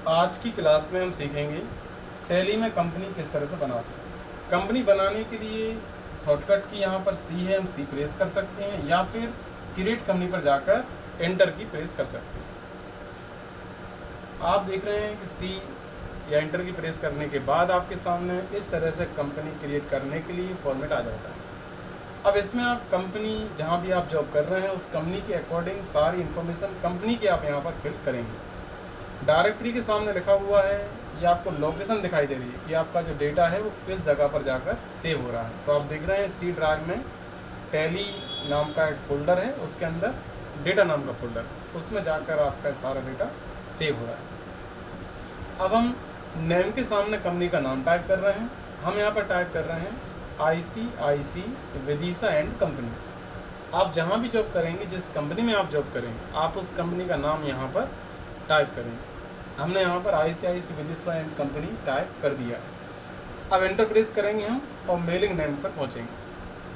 आज की क्लास में हम सीखेंगे टैली में कंपनी किस तरह से बनाते हैं। कंपनी बनाने के लिए शॉर्टकट की यहाँ पर सी है, हम सी प्रेस कर सकते हैं या फिर क्रिएट कंपनी पर जाकर एंटर की प्रेस कर सकते हैं। आप देख रहे हैं कि सी या एंटर की प्रेस करने के बाद आपके सामने इस तरह से कंपनी क्रिएट करने के लिए फॉर्मेट आ जाता है। अब इसमें आप कंपनी जहाँ भी आप जॉब कर रहे हैं उस कंपनी के अकॉर्डिंग सारी इन्फॉर्मेशन कंपनी की आप यहाँ पर फिल करेंगे। डायरेक्टरी के सामने लिखा हुआ है, ये आपको लोकेशन दिखाई दे रही है कि आपका जो डेटा है वो किस जगह पर जाकर सेव हो रहा है। तो आप देख रहे हैं सी ड्राइव में टैली नाम का एक फ़ोल्डर है, उसके अंदर डेटा नाम का फ़ोल्डर, उसमें जाकर आपका सारा डेटा सेव हो रहा है। अब हम नेम के सामने कंपनी का नाम टाइप कर रहे हैं। हम यहाँ पर टाइप कर रहे हैं ICIC विदिशा एंड कंपनी। आप जहाँ भी जॉब करेंगे, जिस कंपनी में आप जॉब करेंगे, आप उस कंपनी का नाम यहाँ पर टाइप करेंगे। हमने यहाँ पर ICIC Vidisha and company type कर दिया। अब एंटर प्रेस करेंगे हम और मेलिंग नेम पर पहुँचेंगे।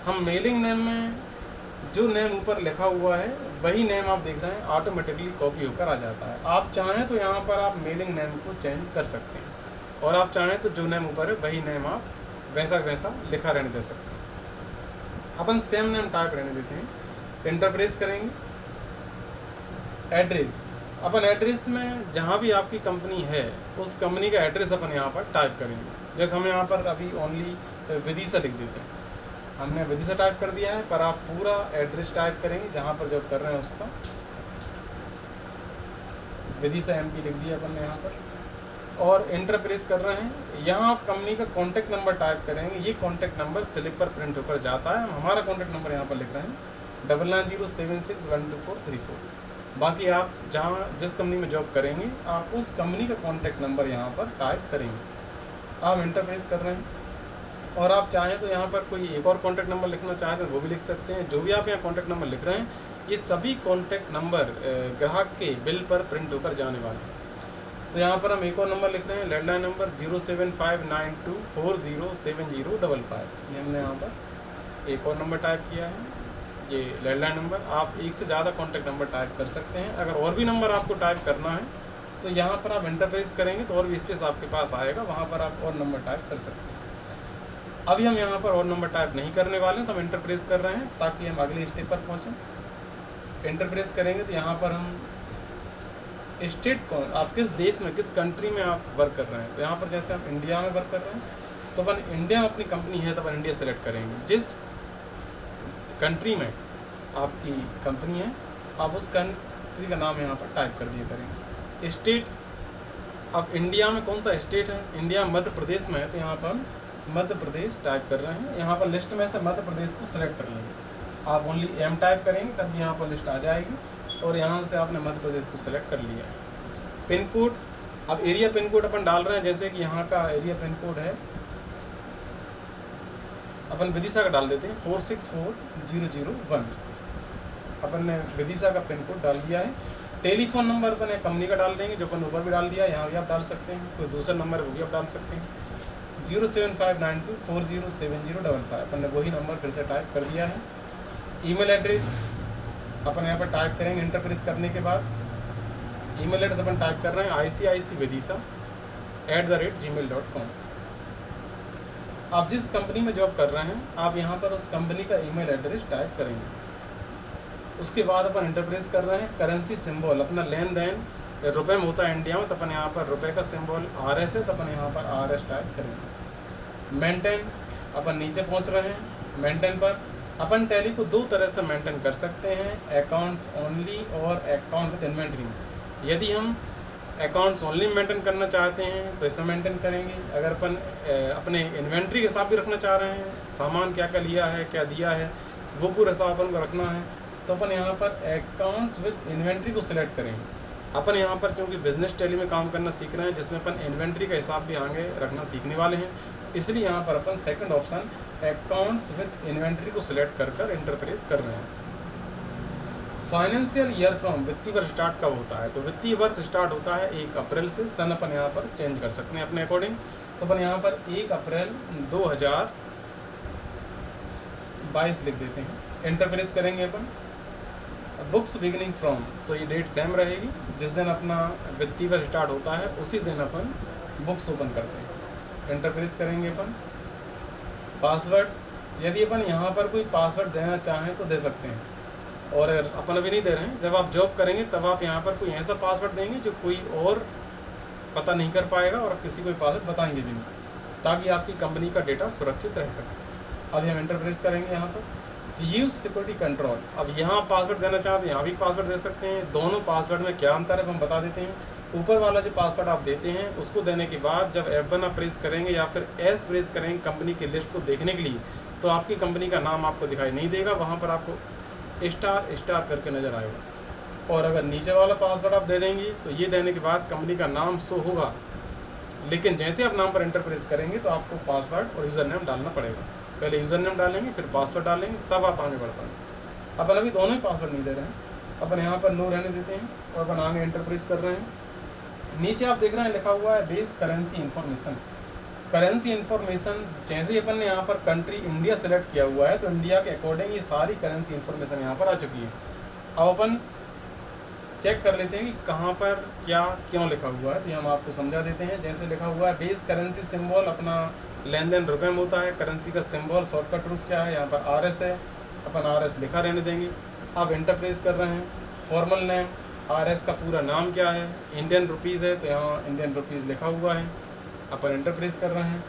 हम मेलिंग नेम में जो नेम ऊपर लिखा हुआ है वही नेम आप देख रहे हैं ऑटोमेटिकली कॉपी होकर आ जाता है। आप चाहें तो यहाँ पर आप मेलिंग नेम को चेंज कर सकते हैं और आप चाहें तो जो नेम ऊपर है वही नेम आप वैसा वैसा लिखा रहने दे सकते हैं। अपन सेम नेम टाइप रहने देते हैं, एंटर प्रेस करेंगे। एड्रेस, अपन एड्रेस में जहाँ भी आपकी कंपनी है उस कंपनी का एड्रेस अपन यहाँ पर टाइप करेंगे। जैसे हम यहाँ पर अभी ओनली विदिशा लिख देते हैं, हमने विदिशा टाइप कर दिया है, पर आप पूरा एड्रेस टाइप करेंगे जहाँ पर जॉब कर रहे हैं उसका। विदिशा MP लिख दिया अपन ने यहाँ पर और एंटर प्रेस कर रहे हैं। यहाँ आप कंपनी का कॉन्टैक्ट नंबर टाइप करेंगे। ये कॉन्टैक्ट नंबर स्लिप पर प्रिंट होकर जाता है। हम हमारा कॉन्टैक्ट नंबर यहाँ पर लिख रहे हैं 9907612434। बाकी आप जहाँ जिस कंपनी में जॉब करेंगे आप उस कंपनी का कॉन्टैक्ट नंबर यहाँ पर टाइप करेंगे। आप एंटर प्रेस कर रहे हैं और आप चाहें तो यहाँ पर कोई एक और कॉन्टैक्ट नंबर लिखना चाहें तो वो भी लिख सकते हैं। जो भी आप यहाँ कॉन्टैक्ट नंबर लिख रहे हैं ये सभी कॉन्टैक्ट नंबर ग्राहक के बिल पर प्रिंट होकर जाने वाले हैं। तो यहाँ पर हम एक और नंबर लिख रहे हैं, लैंडलाइन नंबर 07592407055। ये हमने यहाँ पर एक और नंबर टाइप किया है, ये लैंडलाइन नंबर। आप एक से ज़्यादा कॉन्टैक्ट नंबर टाइप कर सकते हैं। अगर और भी नंबर आपको टाइप करना है तो यहाँ पर आप एंटर प्रेस करेंगे तो और भी स्पेस आपके पास आएगा, वहाँ पर आप और नंबर टाइप कर सकते हैं। अभी हम यहाँ पर और नंबर टाइप नहीं करने वाले हैं, तो हम एंटर प्रेस कर रहे हैं ताकि हम अगले स्टेप पर पहुँचें। एंटर प्रेस करेंगे तो यहाँ पर हम स्टेट कौन, आप किस देश में, किस कंट्री में आप वर्क कर रहे हैं। तो यहाँ पर जैसे हम इंडिया में वर्क कर रहे हैं तो अपन इंडिया में अपनी कंपनी है तो अपन इंडिया सेलेक्ट करेंगे। जिस कंट्री में आपकी कंपनी है आप उस कंट्री का नाम यहाँ पर टाइप कर दिया करेंगे। स्टेट, अब इंडिया में कौन सा स्टेट है, इंडिया मध्य प्रदेश में है तो यहाँ पर हम मध्य प्रदेश टाइप कर रहे हैं। यहाँ पर लिस्ट में से मध्य प्रदेश को सिलेक्ट कर लेंगे। आप ओनली M टाइप करेंगे तब यहाँ पर लिस्ट आ जाएगी और यहाँ से आपने मध्य प्रदेश को सिलेक्ट कर लिया है। पिन कोड, अब एरिया पिन कोड अपन डाल रहे हैं, जैसे कि यहाँ का एरिया पिन कोड है, अपन विदिशा का डाल देते हैं 464001। अपन ने विदिशा का पिन कोड डाल दिया है। टेलीफोन नंबर अपन कंपनी का डाल देंगे, जो अपन ऊपर भी डाल दिया, यहाँ भी आप डाल सकते हैं। कोई दूसरा नंबर वो भी आप डाल सकते हैं, 07592407055। अपन ने वही नंबर फिर से टाइप कर दिया है। ईमेल एड्रेस अपन यहाँ पर टाइप करेंगे। एंटर प्रेस करने के बाद ईमेल एड्रेस अपन टाइप कर रहे हैं ICICvidisha@gmail.com। आप जिस कंपनी में जॉब कर रहे हैं आप यहाँ पर उस कंपनी का ईमेल एड्रेस टाइप करेंगे। उसके बाद अपन एंटर प्रेस कर रहे हैं। करेंसी सिंबल, अपना लेन देन रुपए में होता है इंडिया में, तो अपन यहाँ पर रुपए का सिंबल RS है तो अपन यहाँ पर RS टाइप करेंगे। मेंटेन, अपन नीचे पहुँच रहे हैं। मेंटेन पर अपन टैली को दो तरह से मेंटेन कर सकते हैं, अकाउंट्स ओनली और अकाउंट विद इन्वेंट्री। यदि हम अकाउंट्स ओनली मेंटेन करना चाहते हैं तो इसमें मेंटेन करेंगे। अगर अपन अपने इन्वेंट्री के हिसाब भी रखना चाह रहे हैं, सामान क्या क्या लिया है, क्या दिया है, वो पूरा हिसाब अपन को रखना है, तो अपन यहाँ पर अकाउंट्स विद इन्वेंट्री को सिलेक्ट करेंगे। अपन यहाँ पर क्योंकि बिजनेस टैली में काम करना सीख रहे हैं जिसमें अपन इन्वेंट्री का हिसाब भी आगे रखना सीखने वाले हैं, इसलिए यहाँ पर अपन second option accounts with inventory को सिलेक्ट कर एंटर प्रेस कर रहे हैं। फाइनेंशियल ईयर फ्रॉम, वित्तीय वर्ष स्टार्ट कब होता है, तो वित्तीय वर्ष स्टार्ट होता है 1 अप्रैल से। सन अपन यहाँ पर चेंज कर सकते हैं अपने अकॉर्डिंग। तो अपन यहाँ पर 1 अप्रैल 2022 लिख देते हैं। एंटर प्रेस करेंगे अपन। बुक्स बिगिनिंग फ्रॉम, तो ये डेट सेम रहेगी, जिस दिन अपना वित्तीय वर्ष स्टार्ट होता है उसी दिन अपन बुक्स ओपन करते हैं। इंटरप्रेस करेंगे अपन। पासवर्ड, यदि अपन यहाँ पर कोई पासवर्ड देना चाहें तो दे सकते हैं, और अपन अभी नहीं दे रहे हैं। जब आप जॉब करेंगे तब आप यहाँ पर कोई ऐसा पासवर्ड देंगे जो कोई और पता नहीं कर पाएगा, और किसी को पासवर्ड बताएंगे भी नहीं, ताकि आपकी कंपनी का डेटा सुरक्षित रह सके। अभी हम इंटरप्रेस करेंगे यहाँ पर यूज़ सिक्योरिटी कंट्रोल। अब यहाँ पासवर्ड देना चाहते हैं, यहाँ भी पासवर्ड दे सकते हैं। दोनों पासवर्ड में क्या अंतर है हम बता देते हैं। ऊपर वाला जो पासवर्ड आप देते हैं उसको देने के बाद जब F1 आप प्रेस करेंगे या फिर S प्रेस करेंगे कंपनी की लिस्ट को देखने के लिए, तो आपकी कंपनी का नाम आपको दिखाई नहीं देगा, वहाँ पर आपको स्टार स्टार करके नज़र आएगा। और अगर नीचे वाला पासवर्ड आप दे देंगे तो ये देने के बाद कंपनी का नाम शो होगा, लेकिन जैसे आप नाम पर एंटर प्रेस करेंगे तो आपको पासवर्ड और यूज़र नेम डालना पड़ेगा। पहले यूज़र नेम डालेंगे, फिर पासवर्ड डालेंगे, तब आप आगे बढ़ पाएंगे। अपन अभी दोनों ही पासवर्ड नहीं दे रहे हैं, अपन यहाँ पर नो रहने देते हैं और अपन आगे एंटर प्रेस कर रहे हैं। नीचे आप देख रहे हैं लिखा हुआ है base currency information. Currency information, जैसे ही अपन ने यहाँ पर कंट्री इंडिया सेलेक्ट किया हुआ है तो इंडिया के अकॉर्डिंग ये सारी करेंसी इन्फॉर्मेशन यहाँ पर आ चुकी है। अब अपन चेक कर लेते हैं कि कहाँ पर क्या क्यों लिखा हुआ है, तो हम आपको समझा देते हैं। जैसे लिखा हुआ है बेस करेंसी सिंबल, अपना लेन देन रुपये में होता है। करेंसी का सिंबल शॉर्टकट रूप क्या है, यहाँ पर RS है, अपन RS लिखा रहने देंगे। अब इंटरप्रेस कर रहे हैं। फॉर्मल नेम, RS का पूरा नाम क्या है, इंडियन रुपीज़ है तो यहाँ इंडियन रुपीज़ लिखा हुआ है, अपन इंटरप्रेस कर रहे हैं।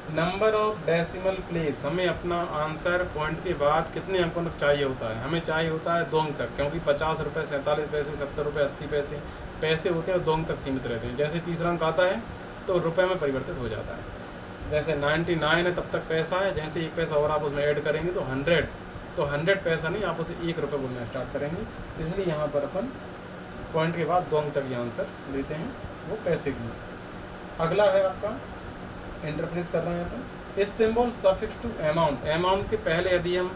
नंबर ऑफ डेसिमल प्लेस, हमें अपना आंसर पॉइंट के बाद कितने अंकों तक चाहिए होता है, हमें चाहिए होता है 2 अंक तक, क्योंकि 50 रुपये, 47 पैसे, 70 रुपये, 80 पैसे पैसे होते हैं और 2 अंक तक सीमित रहते हैं। जैसे तीसरा अंक आता है तो रुपये में परिवर्तित हो जाता है। जैसे 99 है तब तक पैसा है, जैसे 1 पैसा और आप उसमें ऐड करेंगे तो 100, तो 100 पैसा नहीं, आप उसे 1 रुपये बोलना स्टार्ट करेंगे। इसलिए यहाँ पर अपन पॉइंट के बाद 2 अंक तक ये आंसर लेते हैं, वो पैसे की। अगला है आपका इंटरप्रेस कर रहे हैं अपन। इस symbol suffix to amount, amount के पहले यदि हम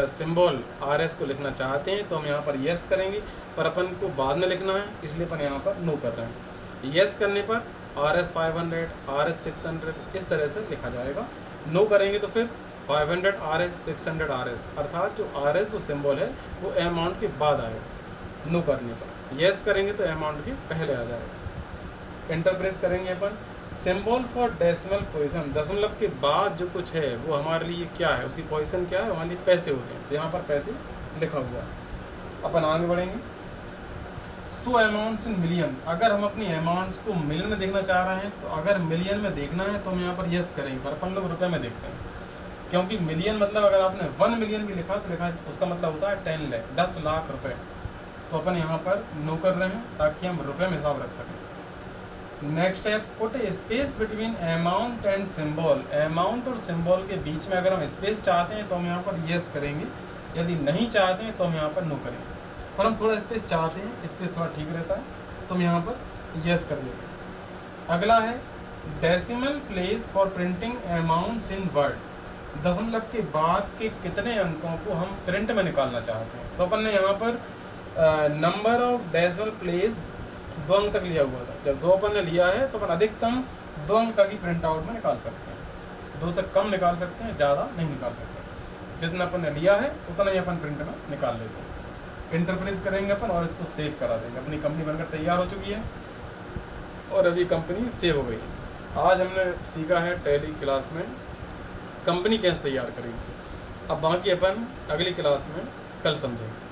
सिंबल RS को लिखना चाहते हैं तो हम यहाँ पर यस करेंगे, पर अपन को बाद में लिखना है इसलिए अपन यहाँ पर नो कर रहे हैं। यस करने पर RS 500, RS 600 इस तरह से लिखा जाएगा। नो करेंगे तो फिर 500 RS 600 RS, अर्थात जो RS जो सिंबल है वो अमाउंट के बाद आएगा नो करने पर। यस करेंगे तो अमाउंट के पहले आ जाएगा। इंटरप्रेस करेंगे अपन। सिंबल फॉर डेसिमल पोजीशन, दशमलव के बाद जो कुछ है वो हमारे लिए क्या है, उसकी पोजीशन क्या है, हमारे लिए पैसे होते हैं, तो यहाँ पर पैसे लिखा हुआ है। अपन आगे बढ़ेंगे। सो अमाउंट्स इन मिलियन, अगर हम अपनी अमाउंट्स को मिलियन में देखना चाह रहे हैं तो अगर मिलियन में देखना है तो हम यहाँ पर यस करेंगे, पर अपन लोग रुपये में देखते हैं, क्योंकि मिलियन मतलब अगर आपने 1 मिलियन भी लिखा तो लिखा उसका मतलब होता है 10 लाख, 10 लाख रुपये। तो अपन यहाँ पर नो कर रहे हैं ताकि हम रुपये में हिसाब रख सकें। नेक्स्ट है put space between amount and symbol, amount और सिंबल के बीच में अगर हम स्पेस चाहते हैं तो हम यहाँ पर यस करेंगे, यदि नहीं चाहते हैं तो हम यहाँ पर नो करेंगे। पर हम थोड़ा स्पेस चाहते हैं, स्पेस थोड़ा ठीक रहता है तो हम यहाँ पर यस कर देते हैं। अगला है decimal place for printing amounts in word, दशमलव के बाद के कितने अंकों को हम प्रिंट में निकालना चाहते हैं, तो अपन ने यहाँ पर नंबर ऑफ डेसिमल प्लेस 2 अंक तक लिया हुआ था। जब 2 अपन ने लिया है तो अपन अधिकतम 2 अंक तक ही प्रिंट आउट में निकाल सकते हैं, 2 से कम निकाल सकते हैं, ज़्यादा नहीं निकाल सकते। जितना अपन ने लिया है उतना ही अपन प्रिंट में निकाल लेते हैं। इंटरप्रेस करेंगे अपन और इसको सेव करा देंगे। अपनी कंपनी बनकर तैयार हो चुकी है और अभी कंपनी सेव हो गई है। आज हमने सीखा है टैली क्लास में कंपनी कैसे तैयार करेंगे। अब बाकी अपन अगली क्लास में कल समझेंगे।